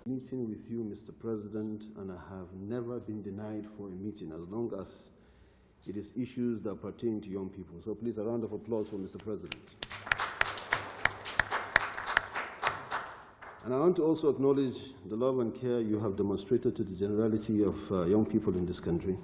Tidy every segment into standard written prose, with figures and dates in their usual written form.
Meeting with you, Mr. President, and I have never been denied for a meeting as long as it is issues that pertain to young people. So please, a round of applause for Mr. President. And I want to also acknowledge the love and care you have demonstrated to the generality of young people in this country.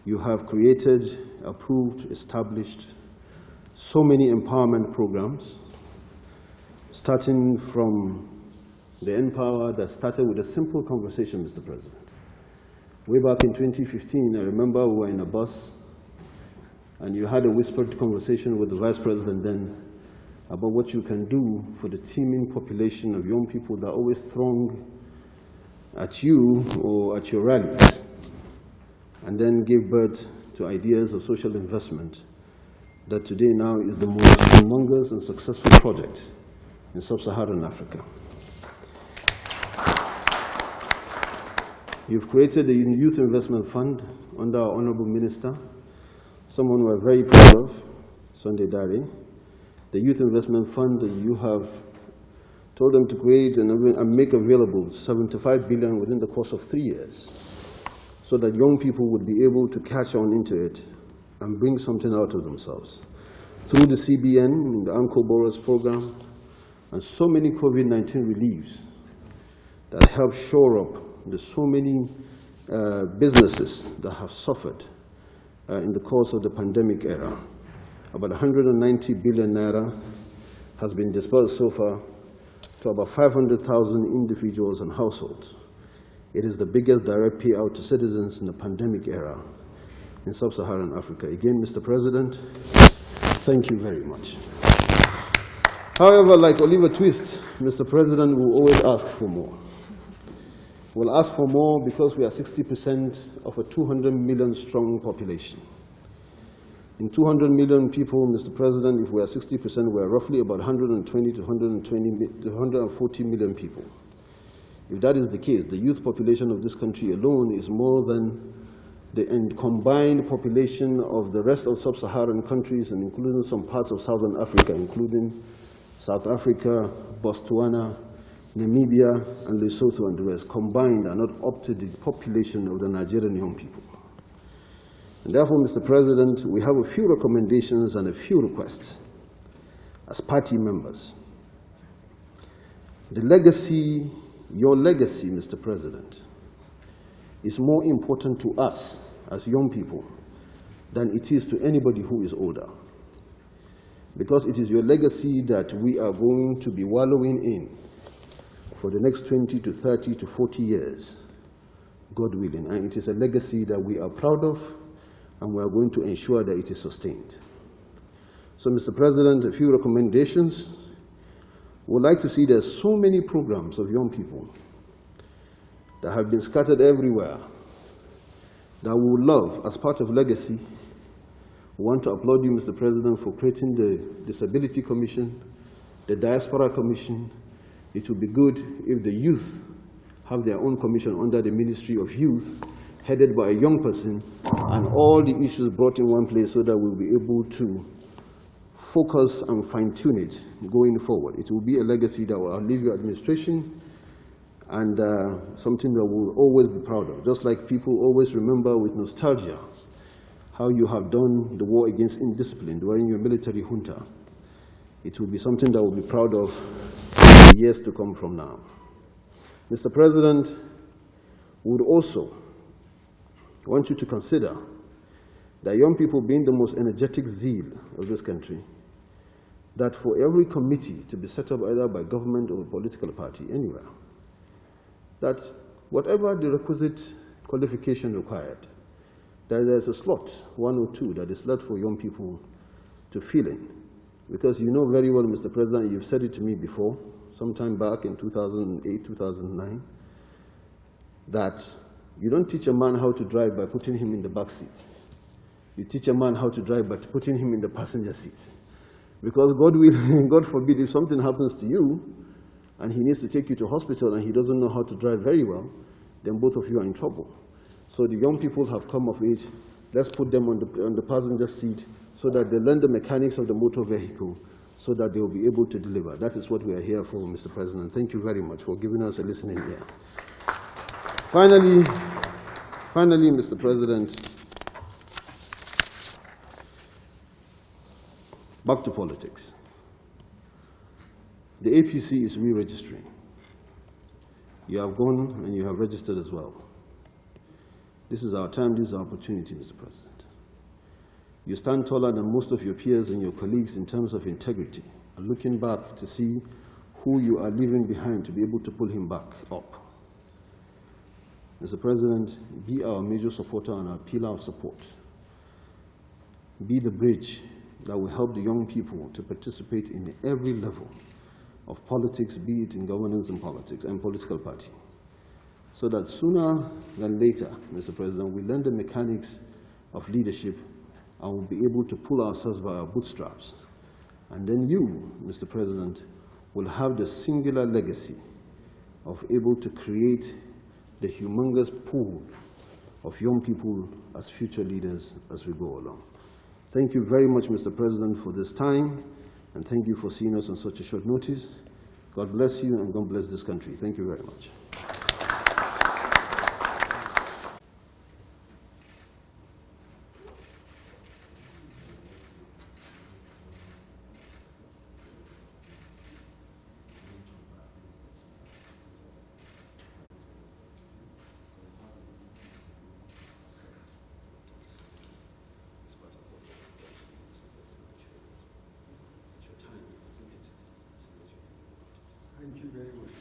You have created, approved, established so many empowerment programs, starting from the Empower that started with a simple conversation, Mr. President. Way back in 2015, I remember we were in a bus, and you had a whispered conversation with the Vice President then about what you can do for the teeming population of young people that always throng at you or at your rallies, and then gave birth to ideas of social investment that today now is the most humongous and successful project in sub-Saharan Africa. You've created a youth investment fund under our Honorable Minister, someone we're very proud of, Sunday Dare. The youth investment fund that you have told them to create and make available 75 billion within the course of 3 years, so that young people would be able to catch on into it and bring something out of themselves. Through the CBN, the Uncle Boris program, and so many COVID-19 reliefs that help shore up the so many businesses that have suffered in the course of the pandemic era. About 190 billion naira has been disbursed so far to about 500,000 individuals and households. It is the biggest direct payout to citizens in the pandemic era in sub-Saharan Africa. Again, Mr. President, thank you very much. However, like Oliver Twist, Mr. President will always ask for more. We'll ask for more because we are 60% of a 200 million strong population. In 200 million people, Mr. President, if we are 60%, we are roughly about 120 to 140 million people. If that is the case, the youth population of this country alone is more than the combined population of the rest of sub-Saharan countries, and including some parts of Southern Africa, including South Africa, Botswana, Namibia, and Lesotho, and the rest combined are not up to the population of the Nigerian young people. And therefore, Mr. President, we have a few recommendations and a few requests as party members. The legacy, your legacy, Mr. President, is more important to us as young people than it is to anybody who is older. Because it is your legacy that we are going to be wallowing in for the next 20 to 30 to 40 years, God willing. And it is a legacy that we are proud of, and we are going to ensure that it is sustained. So, Mr. President, a few recommendations. We'd like to see there's so many programs of young people that have been scattered everywhere that we would love as part of legacy. We want to applaud you, Mr. President, for creating the Disability Commission, the Diaspora Commission. It would be good if the youth have their own commission under the Ministry of Youth, headed by a young person, and all the issues brought in one place so that we'll be able to focus and fine-tune it going forward. It will be a legacy that will outlive your administration, and something that we'll always be proud of. Just like people always remember with nostalgia how you have done the war against indiscipline during your military junta. It will be something that we'll be proud of years to come from now. Mr. President, we would also want you to consider that young people being the most energetic zeal of this country, that for every committee to be set up either by government or a political party anywhere, that whatever the requisite qualification required, that there's a slot, 1 or 2, that is left for young people to fill in. Because you know very well, Mr. President, you've said it to me before, sometime back in 2008, 2009, that you don't teach a man how to drive by putting him in the back seat. You teach a man how to drive by putting him in the passenger seat. Because God forbid, if something happens to you and he needs to take you to hospital and he doesn't know how to drive very well, then both of you are in trouble. So the young people have come of age. Let's put them on the passenger seat so that they learn the mechanics of the motor vehicle so that they will be able to deliver. That is what we are here for, Mr. President. Thank you very much for giving us a listening ear. Finally, Mr. President, back to politics. The APC is re-registering. You have gone and you have registered as well. This is our time, this is our opportunity, Mr. President. You stand taller than most of your peers and your colleagues in terms of integrity, and looking back to see who you are leaving behind to be able to pull him back up. Mr. President, be our major supporter and our pillar of support. Be the bridge that will help the young people to participate in every level of politics, be it in governance and politics and political party, so that sooner than later, Mr. President, we learn the mechanics of leadership and will be able to pull ourselves by our bootstraps. And then you, Mr. President, will have the singular legacy of able to create the humongous pool of young people as future leaders as we go along. Thank you very much, Mr. President, for this time, and thank you for seeing us on such a short notice. God bless you, and God bless this country. Thank you very much. Thank you very much.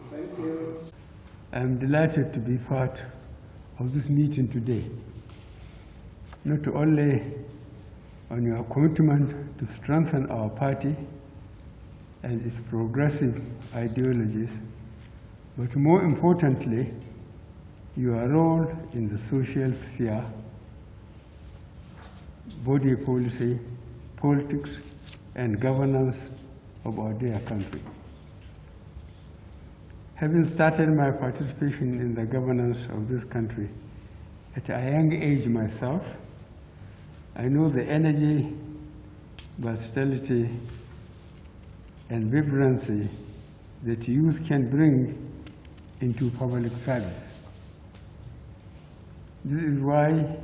Thank you. I'm delighted to be part of this meeting today, not only on your commitment to strengthen our party and its progressive ideologies, but more importantly, your role in the social sphere, body policy, politics, and governance of our dear country. Having started my participation in the governance of this country at a young age myself, I know the energy, versatility, and vibrancy that youth can bring into public service. This is why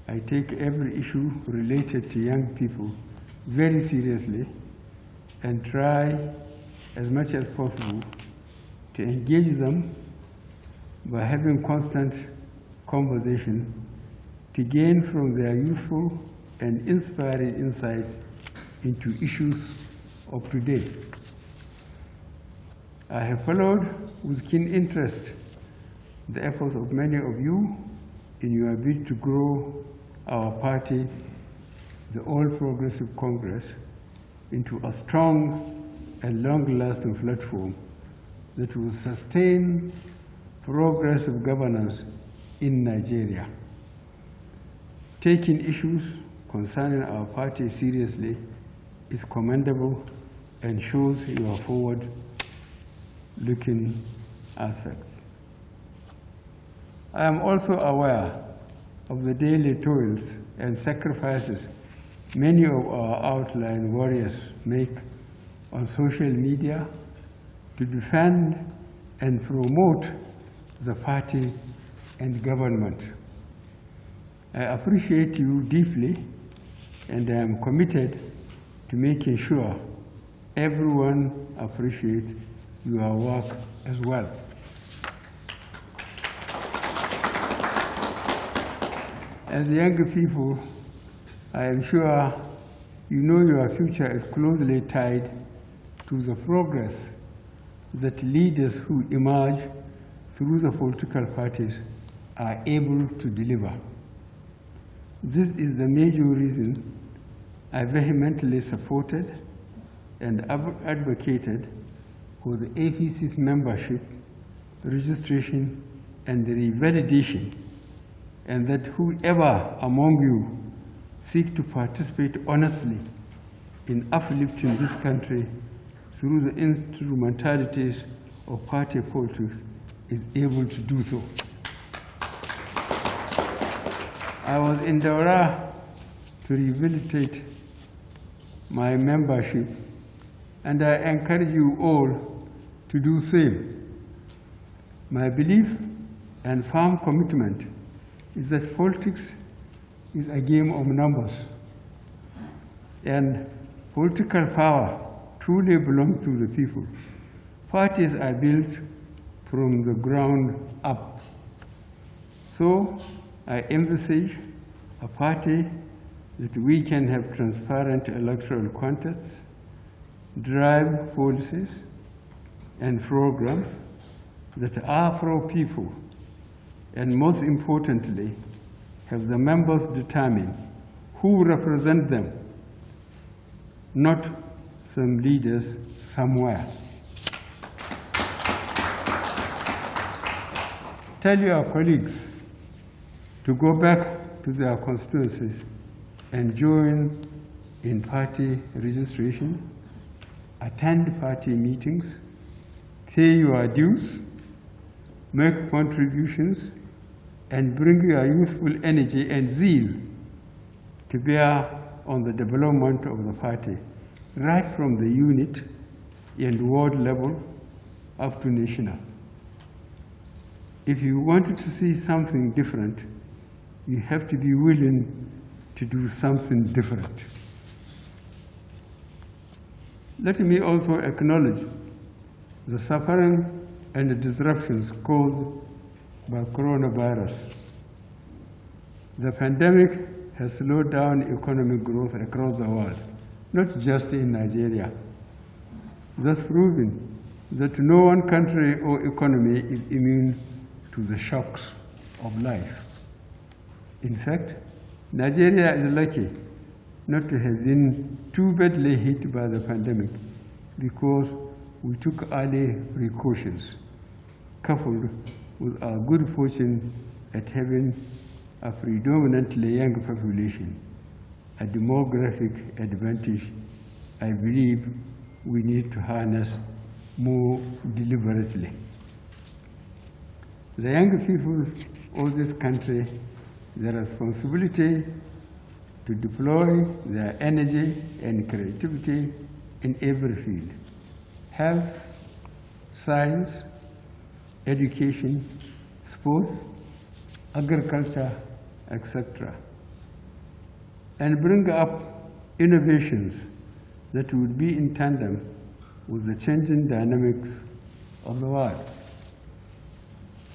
I take every issue related to young people very seriously and try as much as possible to engage them by having constant conversation to gain from their useful and inspiring insights into issues of today. I have followed with keen interest the efforts of many of you in your bid to grow our party, the All Progressive Congress, into a strong and long-lasting platform that will sustain progressive governance in Nigeria. Taking issues concerning our party seriously is commendable and shows your forward-looking aspects. I am also aware of the daily toils and sacrifices many of our outlying warriors make on social media to defend and promote the party and government. I appreciate you deeply, and I am committed to making sure everyone appreciates your work as well. As younger people, I am sure you know your future is closely tied to the progress that leaders who emerge through the political parties are able to deliver. This is the major reason I vehemently supported and advocated for the APC's membership, registration, and the revalidation, and that whoever among you seek to participate honestly in uplifting this country through the instrumentalities of party politics is able to do so. I was in Daura to rehabilitate my membership, and I encourage you all to do the same. My belief and firm commitment is that politics is a game of numbers, and political power truly belongs to the people. Parties are built from the ground up. So I envisage a party that we can have transparent electoral contests, drive policies and programs that are for people, and most importantly, have the members determine who represent them, not some leaders somewhere. Tell your colleagues to go back to their constituencies and join in party registration, attend party meetings, pay your dues, make contributions, and bring your youthful energy and zeal to bear on the development of the party, right from the unit and ward level up to national. If you wanted to see something different, you have to be willing to do something different. Let me also acknowledge the suffering and the disruptions caused by coronavirus. The pandemic has slowed down economic growth across the world, not just in Nigeria, thus proving that no one country or economy is immune to the shocks of life. In fact, Nigeria is lucky not to have been too badly hit by the pandemic because we took early precautions, coupled with our good fortune at having a predominantly young population, a demographic advantage I believe we need to harness more deliberately. The young people of this country, the responsibility to deploy their energy and creativity in every field: health, science, education, sports, agriculture, etc., and bring up innovations that would be in tandem with the changing dynamics of the world.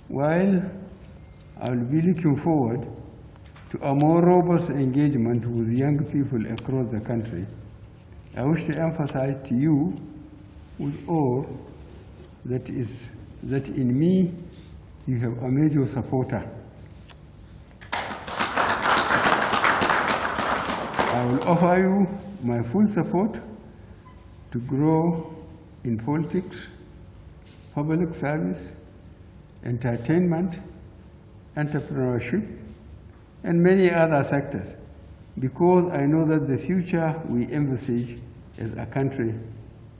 While I will be looking forward to a more robust engagement with young people across the country, I wish to emphasize to you with all that in me you have a major supporter. I will offer you my full support to grow in politics, public service, entertainment, entrepreneurship, and many other sectors, because I know that the future we envisage as a country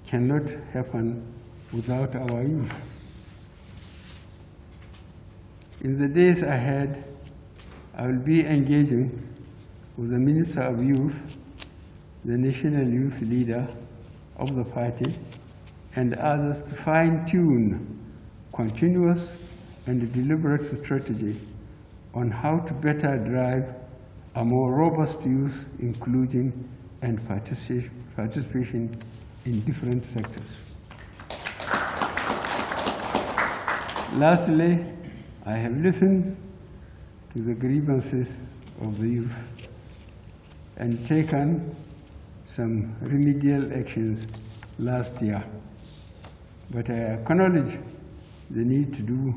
cannot happen without our youth. In the days ahead, I will be engaging with the Minister of Youth, the national youth leader of the party, and others to fine-tune continuous and deliberate strategy on how to better drive a more robust youth inclusion and participation in different sectors. Lastly, I have listened to the grievances of the youth and taken some remedial actions last year, but I acknowledge the need to do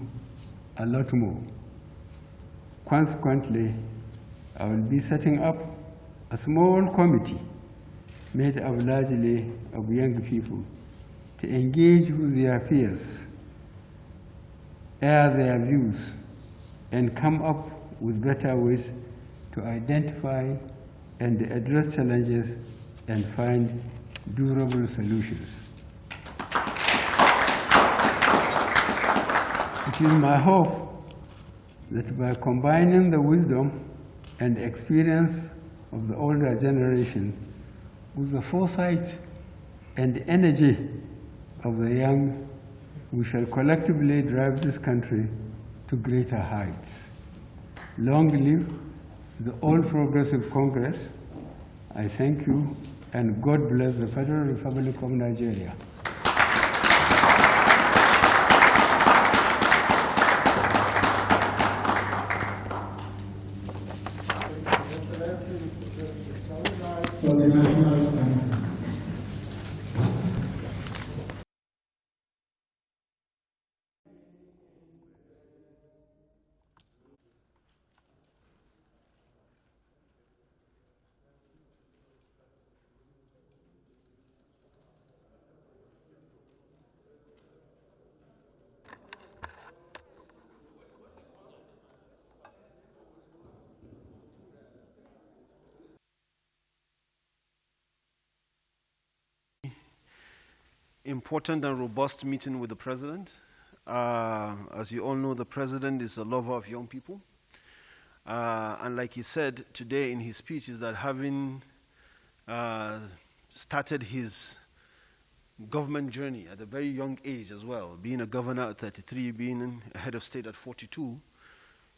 a lot more. Consequently, I will be setting up a small committee made up largely of young people to engage with their peers, air their views, and come up with better ways to identify and address challenges and find durable solutions. It is my hope that by combining the wisdom and experience of the older generation with the foresight and energy of the young, we shall collectively drive this country to greater heights. Long live the All Progressive Congress. I thank you, and God bless the Federal Republic of Nigeria. Important and robust meeting with the president. As you all know, the president is a lover of young people. And like he said today in his speech, is that having started his government journey at a very young age as well, being a governor at 33, being a head of state at 42,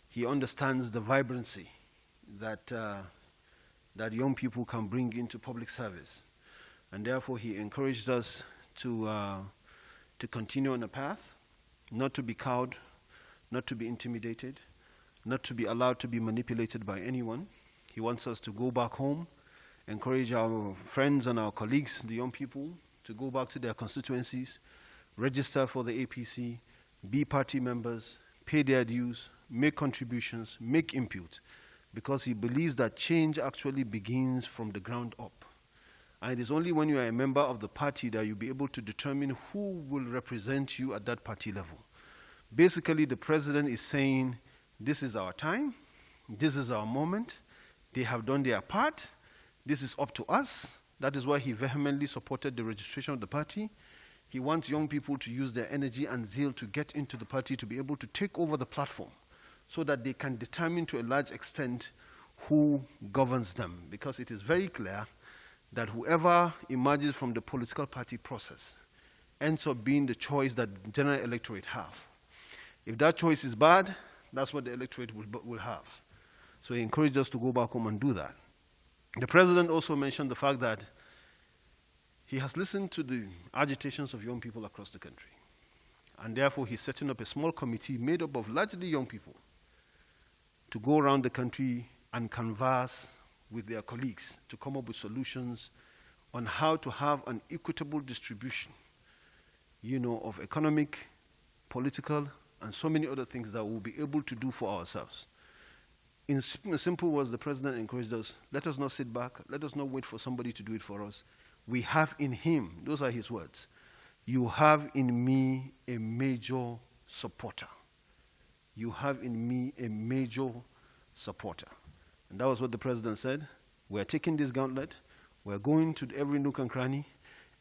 he understands the vibrancy that, that young people can bring into public service. And therefore, he encouraged us to continue on a path, not to be cowed, not to be intimidated, not to be allowed to be manipulated by anyone. He wants us to go back home, encourage our friends and our colleagues, the young people, to go back to their constituencies, register for the APC, be party members, pay their dues, make contributions, make input, because he believes that change actually begins from the ground up. And it is only when you are a member of the party that you'll be able to determine who will represent you at that party level. Basically, the president is saying, this is our time, this is our moment, they have done their part, this is up to us. That is why he vehemently supported the registration of the party. He wants young people to use their energy and zeal to get into the party, to be able to take over the platform, so that they can determine to a large extent who governs them. Because it is very clear that whoever emerges from the political party process ends up being the choice that the general electorate have. If that choice is bad, that's what the electorate will have. So he encouraged us to go back home and do that. The president also mentioned the fact that he has listened to the agitations of young people across the country. And therefore, he's setting up a small committee made up of largely young people to go around the country and converse with their colleagues to come up with solutions on how to have an equitable distribution, of economic, political, and so many other things that we'll be able to do for ourselves. In simple words, the president encouraged us, let us not sit back, let us not wait for somebody to do it for us. We have in him, those are his words, you have in me a major supporter. You have in me a major supporter. And that was what the president said. We're taking this gauntlet. We're going to every nook and cranny,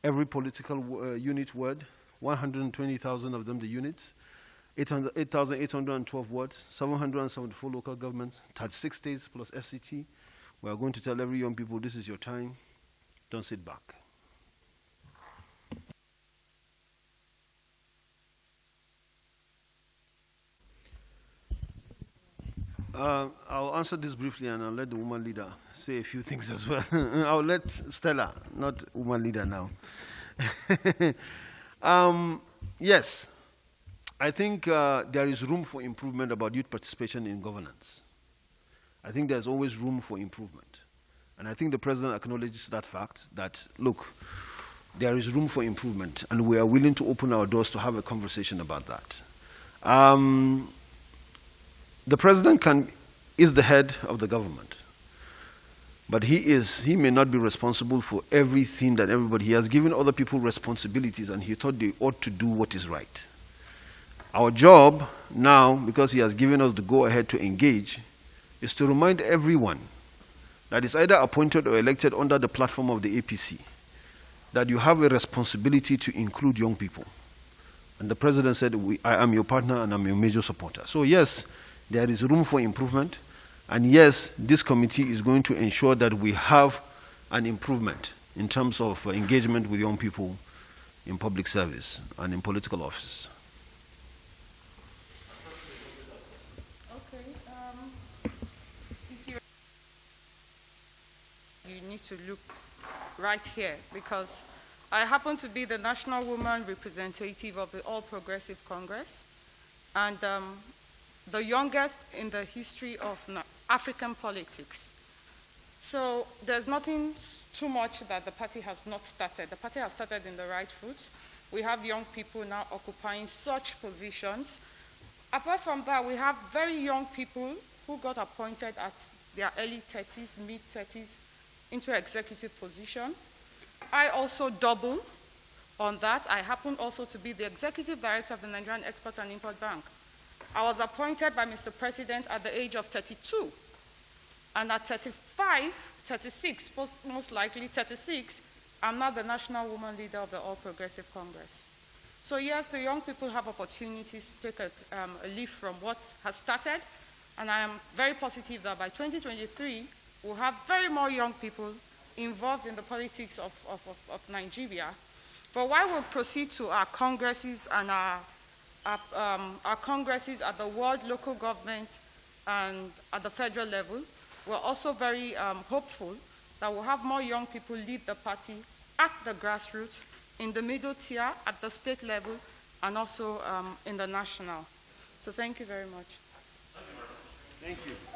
every political unit word, 120,000 of them, the units, 8,812 wards, 774 local governments, 36 states plus FCT. We're going to tell every young people, this is your time. Don't sit back. I'll answer this briefly, and I'll let the woman leader say a few things as well. I'll let Stella, not woman leader now. Yes, I think there is room for improvement about youth participation in governance. I think there's always room for improvement. And I think the president acknowledges that fact, that, look, there is room for improvement, and we are willing to open our doors to have a conversation about that. The president is the head of the government, but he may not be responsible for everything that everybody. He has given other people responsibilities, and he thought they ought to do what is right. Our job now, because he has given us the go-ahead to engage, is to remind everyone that is either appointed or elected under the platform of the APC that you have a responsibility to include young people, And the president said, I am your partner and I'm your major supporter. So yes, there is room for improvement. And yes, this committee is going to ensure that we have an improvement in terms of engagement with young people in public service and in political office. Okay. You need to look right here because I happen to be the national woman representative of the All Progressive Congress and the youngest in the history of African politics. So there's nothing too much that the party has not started. The party has started in the right foot. We have young people now occupying such positions. Apart from that, we have very young people who got appointed at their early 30s, mid-30s into executive position. I also double on that. I happen also to be the executive director of the Nigerian Export and Import Bank. I was appointed by Mr. President at the age of 32. And at 35, 36, most likely 36, I'm now the national woman leader of the All Progressive Congress. So yes, the young people have opportunities to take a leaf from what has started. And I am very positive that by 2023, we'll have very more young people involved in the politics of Nigeria. But while we'll proceed to our congresses and our congresses at the world, local government, and at the federal level, we're also very hopeful that we'll have more young people lead the party at the grassroots, in the middle tier, at the state level, and also in the national. So thank you very much. Thank you.